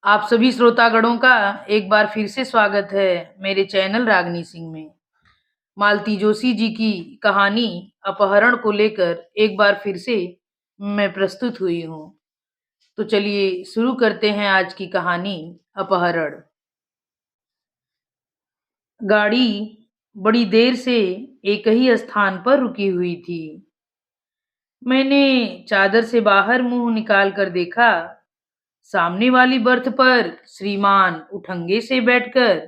आप सभी श्रोतागणों का एक बार फिर से स्वागत है मेरे चैनल रागनी सिंह में। मालती जोशी जी की कहानी अपहरण को लेकर एक बार फिर से मैं प्रस्तुत हुई हूँ। तो चलिए शुरू करते हैं आज की कहानी अपहरण। गाड़ी बड़ी देर से एक ही स्थान पर रुकी हुई थी। मैंने चादर से बाहर मुंह निकाल कर देखा। सामने वाली बर्थ पर श्रीमान उठंगे से बैठकर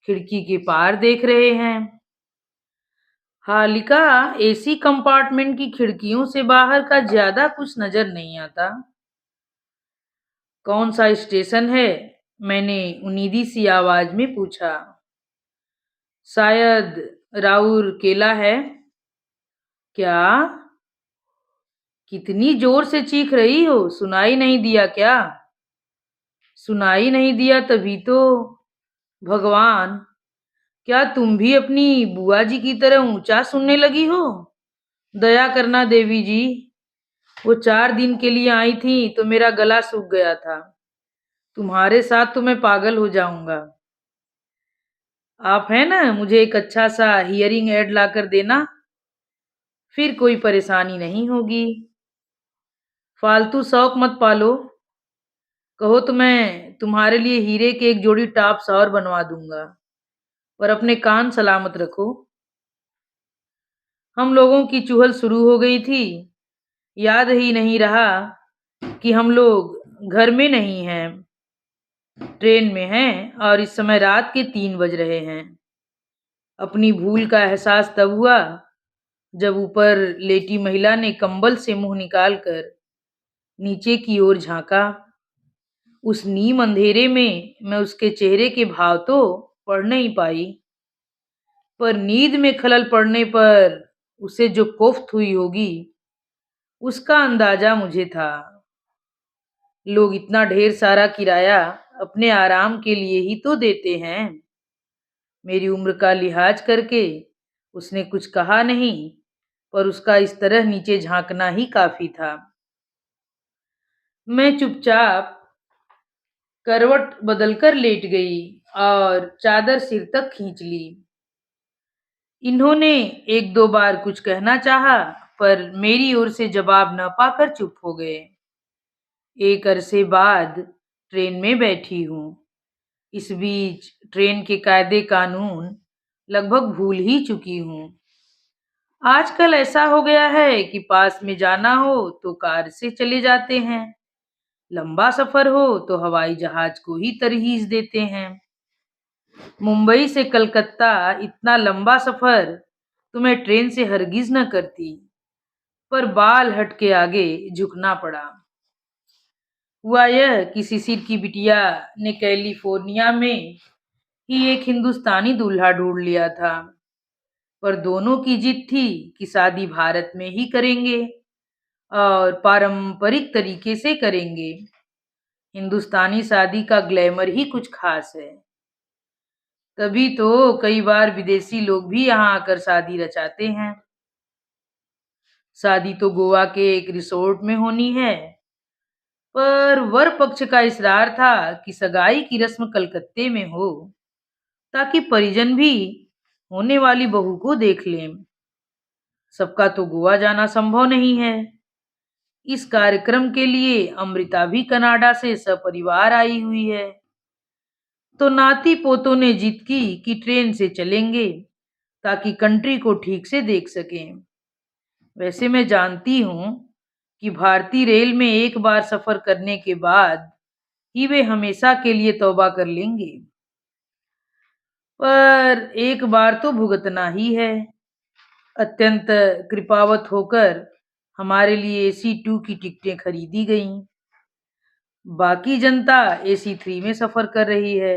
खिड़की के पार देख रहे हैं। हालिका एसी कंपार्टमेंट की खिड़कियों से बाहर का ज्यादा कुछ नजर नहीं आता। कौन सा स्टेशन है? मैंने उनीदी सी आवाज में पूछा। शायद राउर केला है। क्या? कितनी जोर से चीख रही हो, सुनाई नहीं दिया क्या? सुनाई नहीं दिया तभी तो। भगवान, क्या तुम भी अपनी बुआ जी की तरह ऊंचा सुनने लगी हो? दया करना देवी जी, वो 4 दिन के लिए आई थी तो मेरा गला सूख गया था। तुम्हारे साथ तो मैं पागल हो जाऊंगा। आप है ना, मुझे एक अच्छा सा हियरिंग एड ला कर देना, फिर कोई परेशानी नहीं होगी। फालतू शौक मत पालो। कहो तो मैं तुम्हारे लिए हीरे के एक जोड़ी टॉप्स और बनवा दूंगा, पर अपने कान सलामत रखो। हम लोगों की चुहल शुरू हो गई थी। याद ही नहीं रहा कि हम लोग घर में नहीं हैं, ट्रेन में हैं और इस समय रात के 3 बज रहे हैं। अपनी भूल का एहसास तब हुआ जब ऊपर लेटी महिला ने कंबल से मुंह निकालकर नीचे की ओर झांका। उस नीम अंधेरे में मैं उसके चेहरे के भाव तो पढ़ नहीं पाई, पर नींद में खलल पड़ने पर उसे जो कोफ्त हुई होगी उसका अंदाजा मुझे था। लोग इतना ढेर सारा किराया अपने आराम के लिए ही तो देते हैं। मेरी उम्र का लिहाज करके उसने कुछ कहा नहीं, पर उसका इस तरह नीचे झांकना ही काफी था। मैं चुपचाप करवट बदलकर लेट गई और चादर सिर तक खींच ली। इन्होंने एक दो बार कुछ कहना चाहा, पर मेरी ओर से जवाब न पाकर चुप हो गए। एक अरसे बाद ट्रेन में बैठी हूँ। इस बीच ट्रेन के कायदे कानून लगभग भूल ही चुकी हूँ। आजकल ऐसा हो गया है कि पास में जाना हो तो कार से चले जाते हैं, लंबा सफर हो तो हवाई जहाज को ही तरहीज देते हैं। मुंबई से कलकत्ता इतना लंबा सफर तो मैं ट्रेन से हरगिज न करती, पर बाल हट के आगे झुकना पड़ा। हुआ यह कि शिशिर की बिटिया ने कैलिफोर्निया में ही एक हिंदुस्तानी दूल्हा ढूंढ लिया था, पर दोनों की जिद थी कि शादी भारत में ही करेंगे और पारंपरिक तरीके से करेंगे। हिंदुस्तानी शादी का ग्लैमर ही कुछ खास है। तभी तो कई बार विदेशी लोग भी यहाँ आकर शादी रचाते हैं। शादी तो गोवा के एक रिसोर्ट में होनी है, पर वर पक्ष का इसरार था कि सगाई की रस्म कलकत्ते में हो, ताकि परिजन भी होने वाली बहू को देख लें। सबका तो गोवा जाना संभव नहीं है। इस कार्यक्रम के लिए अमृता भी कनाडा से सपरिवार आई हुई है। तो नाती पोतों ने जिद की कि ट्रेन से चलेंगे ताकि कंट्री को ठीक से देख सकें। वैसे मैं जानती हूँ कि भारतीय रेल में एक बार सफर करने के बाद ही वे हमेशा के लिए तौबा कर लेंगे, पर एक बार तो भुगतना ही है। अत्यंत कृपावत होकर हमारे लिए AC 2 की टिकटें खरीदी गईं। बाकी जनता AC 3 में सफर कर रही है।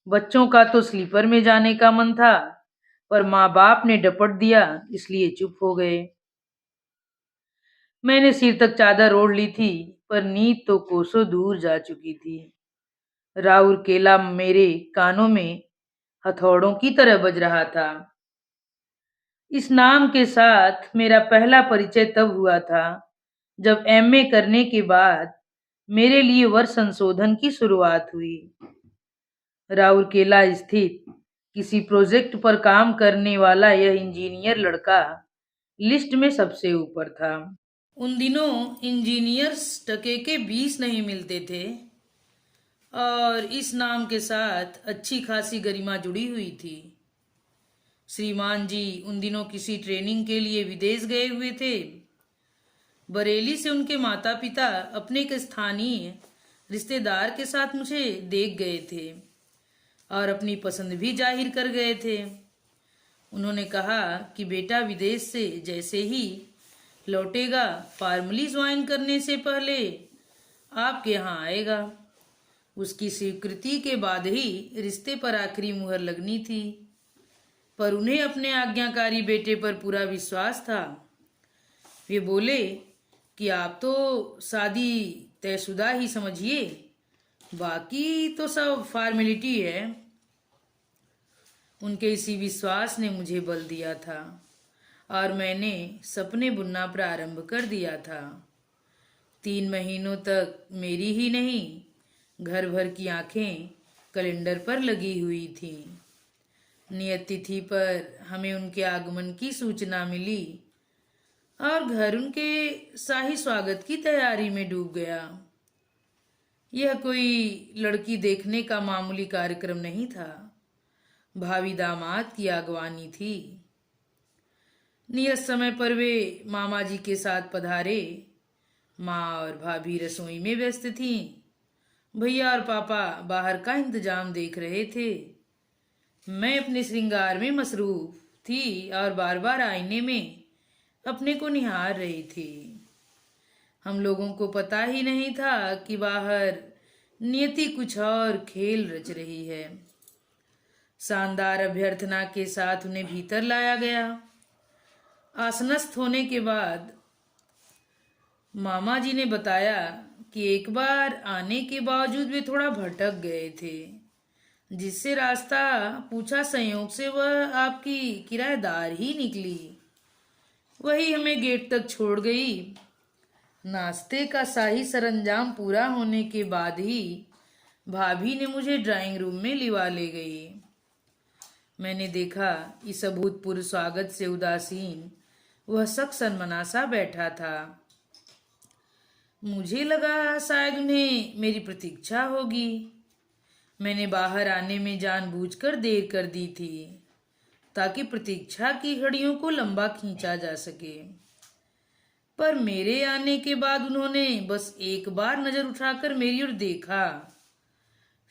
बच्चों का तो स्लीपर में जाने का मन था, पर माँ बाप ने डपट दिया, इसलिए चुप हो गए। मैंने सिर तक चादर ओढ़ ली थी, पर नींद तो कोसों दूर जा चुकी थी। राउर केला मेरे कानों में हथौड़ों की तरह बज रहा था। इस नाम के साथ मेरा पहला परिचय तब हुआ था जब MA करने के बाद मेरे लिए वर्ष संशोधन की शुरुआत हुई। राउरकेला स्थित किसी प्रोजेक्ट पर काम करने वाला यह इंजीनियर लड़का लिस्ट में सबसे ऊपर था। उन दिनों इंजीनियर्स टके के 20 नहीं मिलते थे और इस नाम के साथ अच्छी खासी गरिमा जुड़ी हुई थी। श्रीमान जी उन दिनों किसी ट्रेनिंग के लिए विदेश गए हुए थे। बरेली से उनके माता पिता अपने एक स्थानीय रिश्तेदार के साथ मुझे देख गए थे और अपनी पसंद भी जाहिर कर गए थे। उन्होंने कहा कि बेटा विदेश से जैसे ही लौटेगा फॉर्मली ज्वाइन करने से पहले आपके यहाँ आएगा। उसकी स्वीकृति के बाद ही रिश्ते पर आखिरी मुहर लगनी थी, पर उन्हें अपने आज्ञाकारी बेटे पर पूरा विश्वास था। वे बोले कि आप तो शादी तयशुदा ही समझिए, बाकी तो सब फॉर्मेलिटी है। उनके इसी विश्वास ने मुझे बल दिया था और मैंने सपने बुनना प्रारंभ कर दिया था। 3 महीनों तक मेरी ही नहीं घर भर की आंखें कैलेंडर पर लगी हुई थीं। नियत तिथि पर हमें उनके आगमन की सूचना मिली और घर उनके शाही स्वागत की तैयारी में डूब गया। यह कोई लड़की देखने का मामूली कार्यक्रम नहीं था, भावी दामाद की आगवानी थी। नियत समय पर वे मामा जी के साथ पधारे। माँ और भाभी रसोई में व्यस्त थीं। भैया और पापा बाहर का इंतजाम देख रहे थे। मैं अपने श्रृंगार में मसरूफ थी और बार बार आईने में अपने को निहार रही थी। हम लोगों को पता ही नहीं था कि बाहर नियति कुछ और खेल रच रही है। शानदार अभ्यर्थना के साथ उन्हें भीतर लाया गया। आसनस्थ होने के बाद मामा जी ने बताया कि एक बार आने के बावजूद वे थोड़ा भटक गए थे, जिससे रास्ता पूछा संयोग से वह आपकी किराएदार ही निकली। वही हमें गेट तक छोड़ गई। नाश्ते का शाही सरंजाम पूरा होने के बाद ही भाभी ने मुझे ड्राइंग रूम में लिवा ले गई। मैंने देखा इस अभूतपूर्व स्वागत से उदासीन वह शख्स अनमनासा बैठा था। मुझे लगा शायद उन्हें मेरी प्रतीक्षा होगी। मैंने बाहर आने में जानबूझकर देर कर दी थी ताकि प्रतीक्षा की घड़ियों को लंबा खींचा जा सके, पर मेरे आने के बाद उन्होंने बस एक बार नजर उठाकर मेरी ओर देखा,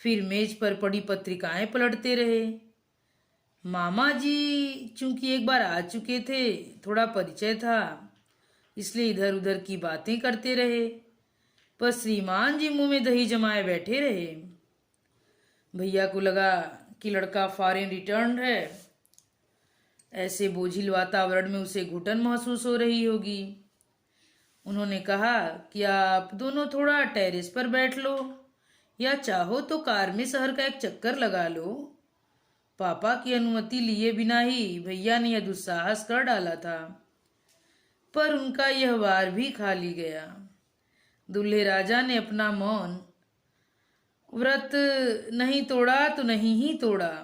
फिर मेज पर पड़ी पत्रिकाएं पलटते रहे। मामा जी चूंकि एक बार आ चुके थे, थोड़ा परिचय था, इसलिए इधर उधर की बातें करते रहे, पर श्रीमान जी मुंह में दही जमाए बैठे रहे। भैया को लगा कि लड़का फॉरेन रिटर्न है। ऐसे बोझिल वातावरण में उसे घुटन महसूस हो रही होगी। उन्होंने कहा कि आप दोनों थोड़ा टेरेस पर बैठ लो या चाहो तो कार में शहर का एक चक्कर लगा लो। पापा की अनुमति लिए बिना ही भैया ने यह दुस्साहस कर डाला था, पर उनका यह वार भी खाली गया। दूल्हे राजा ने अपना मौन व्रत नहीं तोड़ा तो नहीं ही तोड़ा।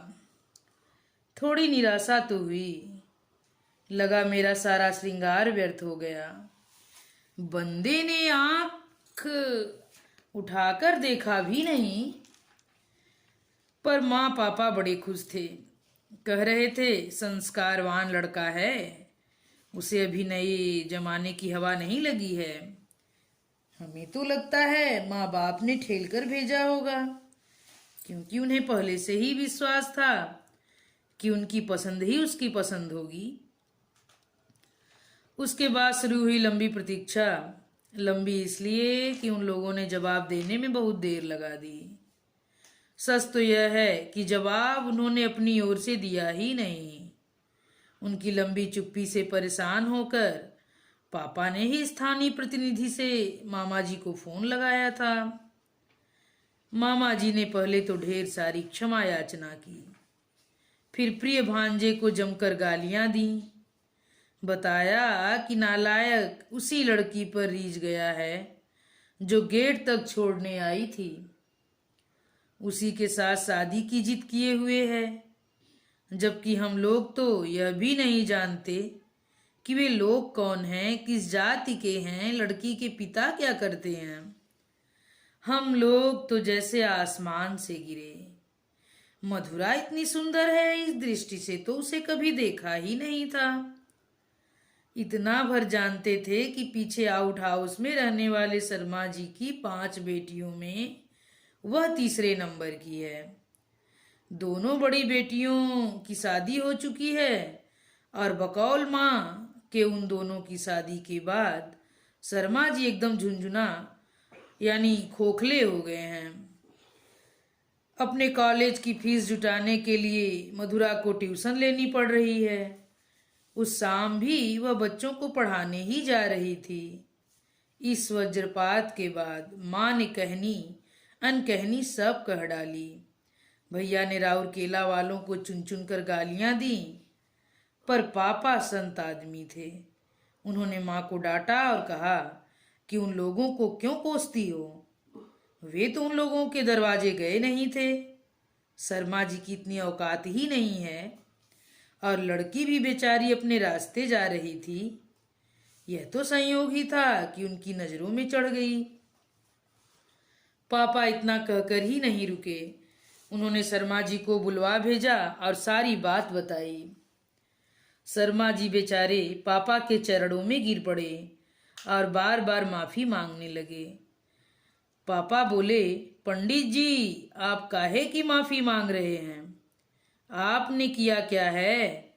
थोड़ी निराशा तो हुई, लगा मेरा सारा श्रृंगार व्यर्थ हो गया। बंदे ने आंख उठाकर देखा भी नहीं, पर माँ पापा बड़े खुश थे। कह रहे थे संस्कारवान लड़का है, उसे अभी नए जमाने की हवा नहीं लगी है। हमें तो लगता है माँ बाप ने ठेल कर भेजा होगा, क्योंकि उन्हें पहले से ही विश्वास था कि उनकी पसंद ही उसकी पसंद होगी। उसके बाद शुरू हुई लंबी प्रतीक्षा। लंबी इसलिए कि उन लोगों ने जवाब देने में बहुत देर लगा दी। सच तो यह है कि जवाब उन्होंने अपनी ओर से दिया ही नहीं। उनकी लंबी चुप्पी से परेशान होकर पापा ने ही स्थानीय प्रतिनिधि से मामा जी को फोन लगाया था। मामा जी ने पहले तो ढेर सारी क्षमा याचना की, फिर प्रिय भांजे को जमकर गालियां दी। बताया कि नालायक उसी लड़की पर रीझ गया है जो गेट तक छोड़ने आई थी, उसी के साथ शादी की जिद किए हुए है, जबकि हम लोग तो यह भी नहीं जानते कि वे लोग कौन हैं, किस जाति के हैं, लड़की के पिता क्या करते हैं। हम लोग तो जैसे आसमान से गिरे। मधुरा इतनी सुंदर है, इस दृष्टि से तो उसे कभी देखा ही नहीं था। इतना भर जानते थे कि पीछे आउट हाउस में रहने वाले शर्मा जी की 5 बेटियों में वह तीसरे नंबर की है। दोनों बड़ी बेटियों की शादी हो चुकी है और बकौल माँ के उन दोनों की शादी के बाद शर्मा जी एकदम झुंझुना यानी खोखले हो गए हैं। अपने कॉलेज की फीस जुटाने के लिए मधुरा को ट्यूशन लेनी पड़ रही है। उस शाम भी वह बच्चों को पढ़ाने ही जा रही थी। इस वज्रपात के बाद माँ ने कहनी अनकहनी सब कह डाली। भैया ने राउर केला वालों को चुन चुन कर गालियां दी, पर पापा संत आदमी थे। उन्होंने माँ को डांटा और कहा कि उन लोगों को क्यों कोसती हो, वे तो उन लोगों के दरवाजे गए नहीं थे। शर्मा जी की इतनी औकात ही नहीं है, और लड़की भी बेचारी अपने रास्ते जा रही थी। यह तो संयोग ही था कि उनकी नजरों में चढ़ गई। पापा इतना कहकर ही नहीं रुके। उन्होंने शर्मा जी को बुलवा भेजा और सारी बात बताई। शर्मा जी बेचारे पापा के चरणों में गिर पड़े और बार बार माफी मांगने लगे। पापा बोले, पंडित जी, आप काहे की माफी मांग रहे हैं? आपने किया क्या है?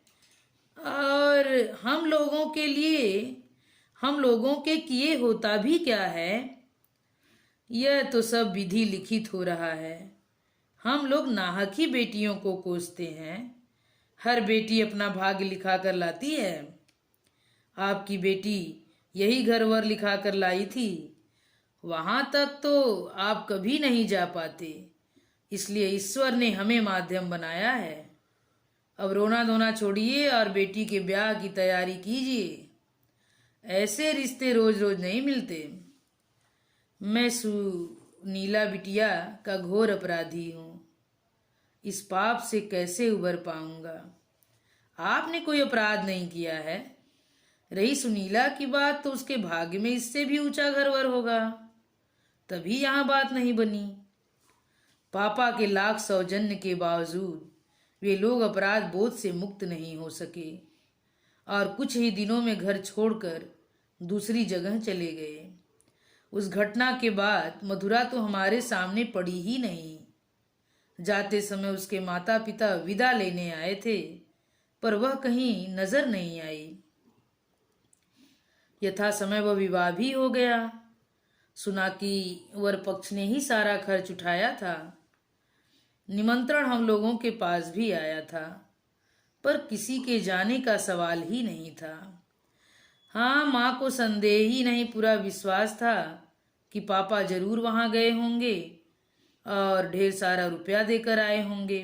और हम लोगों के किए होता भी क्या है? यह तो सब विधि लिखित हो रहा है। हम लोग नाहक ही बेटियों को कोसते हैं। हर बेटी अपना भाग्य लिखा कर लाती है। आपकी बेटी यही घर वर लिखा कर लाई थी। वहां तक तो आप कभी नहीं जा पाते, इसलिए ईश्वर ने हमें माध्यम बनाया है। अब रोना धोना छोड़िए और बेटी के ब्याह की तैयारी कीजिए। ऐसे रिश्ते रोज रोज नहीं मिलते। मैं सुनीला बिटिया का घोर अपराधी हूँ। इस पाप से कैसे उबर पाऊंगा? आपने कोई अपराध नहीं किया है। रही सुनीला की बात, तो उसके भाग्य में इससे भी ऊंचा घर वर होगा, तभी यहां बात नहीं बनी। पापा के लाख सौजन्य के बावजूद वे लोग अपराध बोध से मुक्त नहीं हो सके और कुछ ही दिनों में घर छोड़कर दूसरी जगह चले गए। उस घटना के बाद मधुरा तो हमारे सामने पड़ी ही नहीं। जाते समय उसके माता पिता विदा लेने आए थे, पर वह कहीं नजर नहीं आई। यथा समय वह विवाह भी हो गया। सुना कि वर पक्ष ने ही सारा खर्च उठाया था। निमंत्रण हम लोगों के पास भी आया था, पर किसी के जाने का सवाल ही नहीं था। हाँ, माँ को संदेह ही नहीं, पूरा विश्वास था कि पापा जरूर वहां गए होंगे और ढेर सारा रुपया देकर आए होंगे।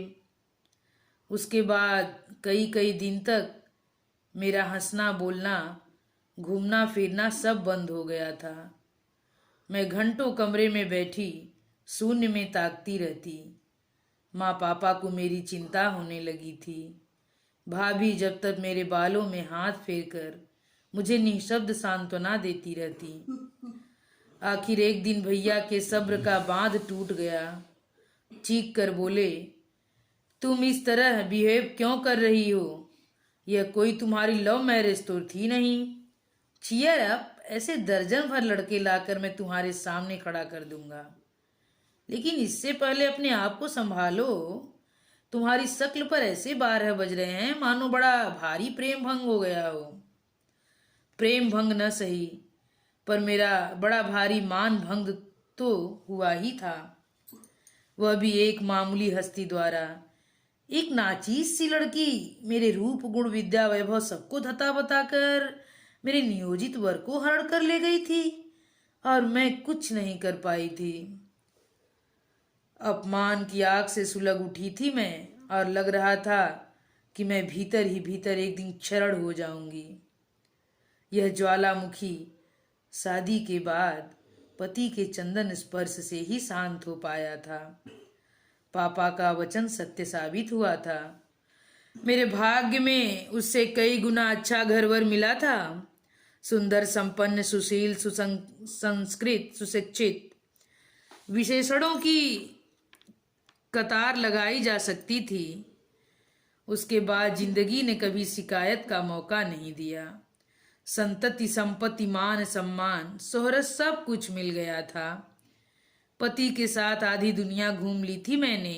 उसके बाद कई कई दिन तक मेरा हंसना बोलना, घूमना फिरना सब बंद हो गया था। मैं घंटों कमरे में बैठी शून्य में ताकती रहती। माँ पापा को मेरी चिंता होने लगी थी। भाभी जब तक मेरे बालों में हाथ फेरकर मुझे निःशब्द सांत्वना देती रहती। आखिर एक दिन भैया के सब्र का बांध टूट गया। चीख कर बोले, तुम इस तरह बिहेव क्यों कर रही हो? यह कोई तुम्हारी लव मैरिज तो थी नहीं। चियर अप, ऐसे दर्जन भर लड़के लाकर मैं तुम्हारे सामने खड़ा कर दूंगा, लेकिन इससे पहले अपने आप को संभालो। तुम्हारी शक्ल पर ऐसे 12 बज रहे हैं मानो बड़ा भारी प्रेम भंग हो गया हो। प्रेम भंग न सही, पर मेरा बड़ा भारी मान भंग तो हुआ ही था, वह भी एक मामूली हस्ती द्वारा। एक नाचीज सी लड़की मेरे रूप गुण विद्या वैभव सबको धता बताकर मेरे नियोजित वर को हरण कर ले गई थी और मैं कुछ नहीं कर पाई थी। अपमान की आग से सुलग उठी थी मैं और लग रहा था कि मैं भीतर ही भीतर एक दिन क्षरण हो जाऊंगी। यह ज्वालामुखी शादी के बाद पति के चंदन स्पर्श से ही शांत हो पाया था। पापा का वचन सत्य साबित हुआ था। मेरे भाग्य में उससे कई गुना अच्छा घरवर मिला था। सुंदर, संपन्न, सुशील, सुसंस्कृत, सुशिक्षित, विशेषणों की कतार लगाई जा सकती थी। उसके बाद जिंदगी ने कभी शिकायत का मौका नहीं दिया। संतति, संपत्ति, मान, सम्मान, शोहरत सब कुछ मिल गया था। पति के साथ आधी दुनिया घूम ली थी मैंने।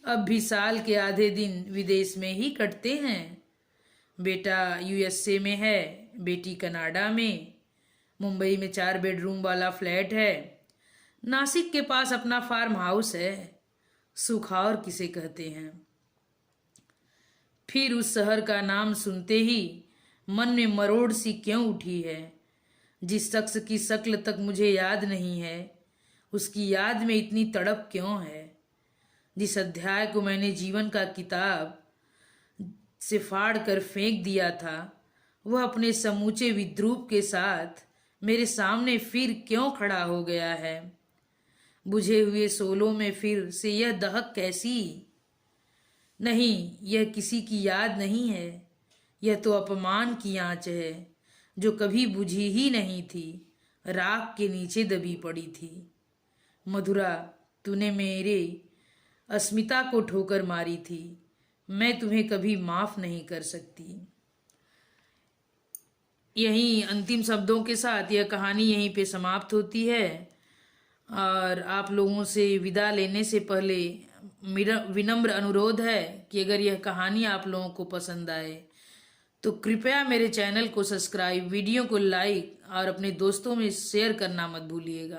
अब भी साल के आधे दिन विदेश में ही कटते हैं। बेटा यूएसए में है, बेटी कनाडा में। मुंबई में 4 बेडरूम वाला फ्लैट है। नासिक के पास अपना फार्म हाउस है। सुख और किसे कहते हैं। फिर उस शहर का नाम सुनते ही मन में मरोड़ सी क्यों उठी है। जिस शख्स की शक्ल तक मुझे याद नहीं है, उसकी याद में इतनी तड़प क्यों है। जिस अध्याय को मैंने जीवन का किताब से फाड़ कर फेंक दिया था, वह अपने समूचे विद्रूप के साथ मेरे सामने फिर क्यों खड़ा हो गया है। बुझे हुए शोलों में फिर से यह दहक कैसी। नहीं, यह किसी की याद नहीं है। यह तो अपमान की आंच है जो कभी बुझी ही नहीं थी, राख के नीचे दबी पड़ी थी। मधुरा, तूने मेरे अस्मिता को ठोकर मारी थी। मैं तुम्हें कभी माफ नहीं कर सकती। यहीं अंतिम शब्दों के साथ यह कहानी यहीं पे समाप्त होती है। और आप लोगों से विदा लेने से पहले मेरा विनम्र अनुरोध है कि अगर यह कहानी आप लोगों को पसंद आए तो कृपया मेरे चैनल को सब्सक्राइब, वीडियो को लाइक और अपने दोस्तों में शेयर करना मत भूलिएगा।